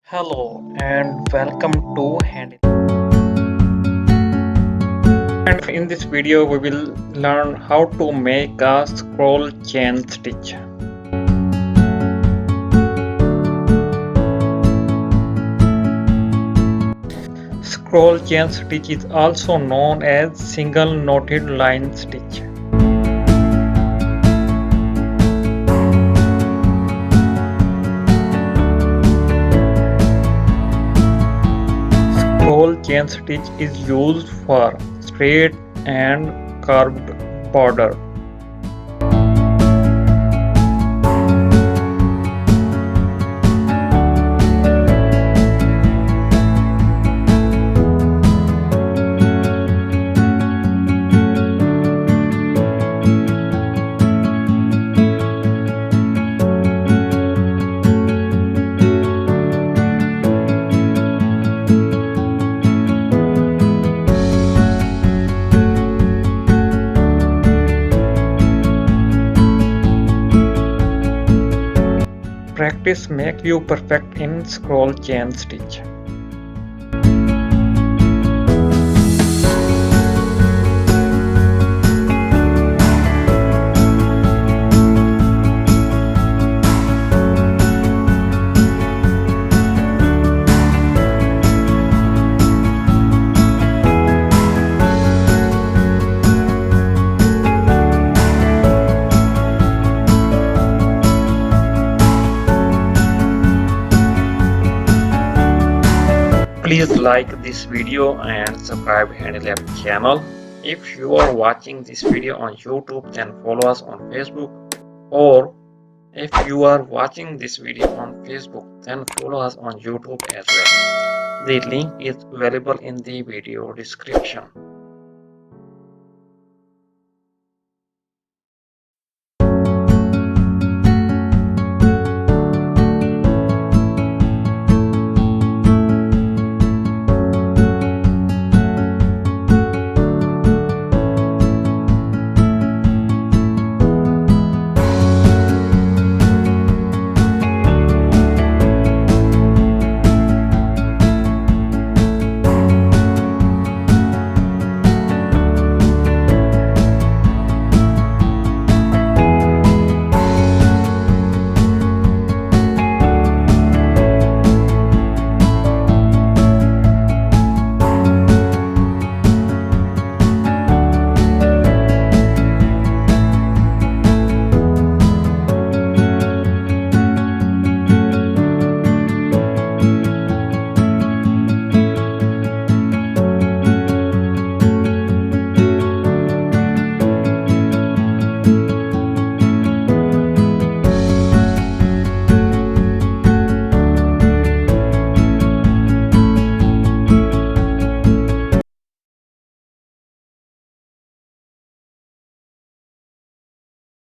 Hello and welcome to Handi. And in this video we will learn how to make a scroll chain stitch. Scroll chain stitch is also known as single knotted line stitch. Scroll chain stitch is used for straight and curved border. Practice makes you perfect in scroll chain stitch. Please like this video and subscribe Handylab channel. If you are watching this video on YouTube, then follow us on Facebook, or if you are watching this video on Facebook, then follow us on YouTube as well. The link is available in the video description.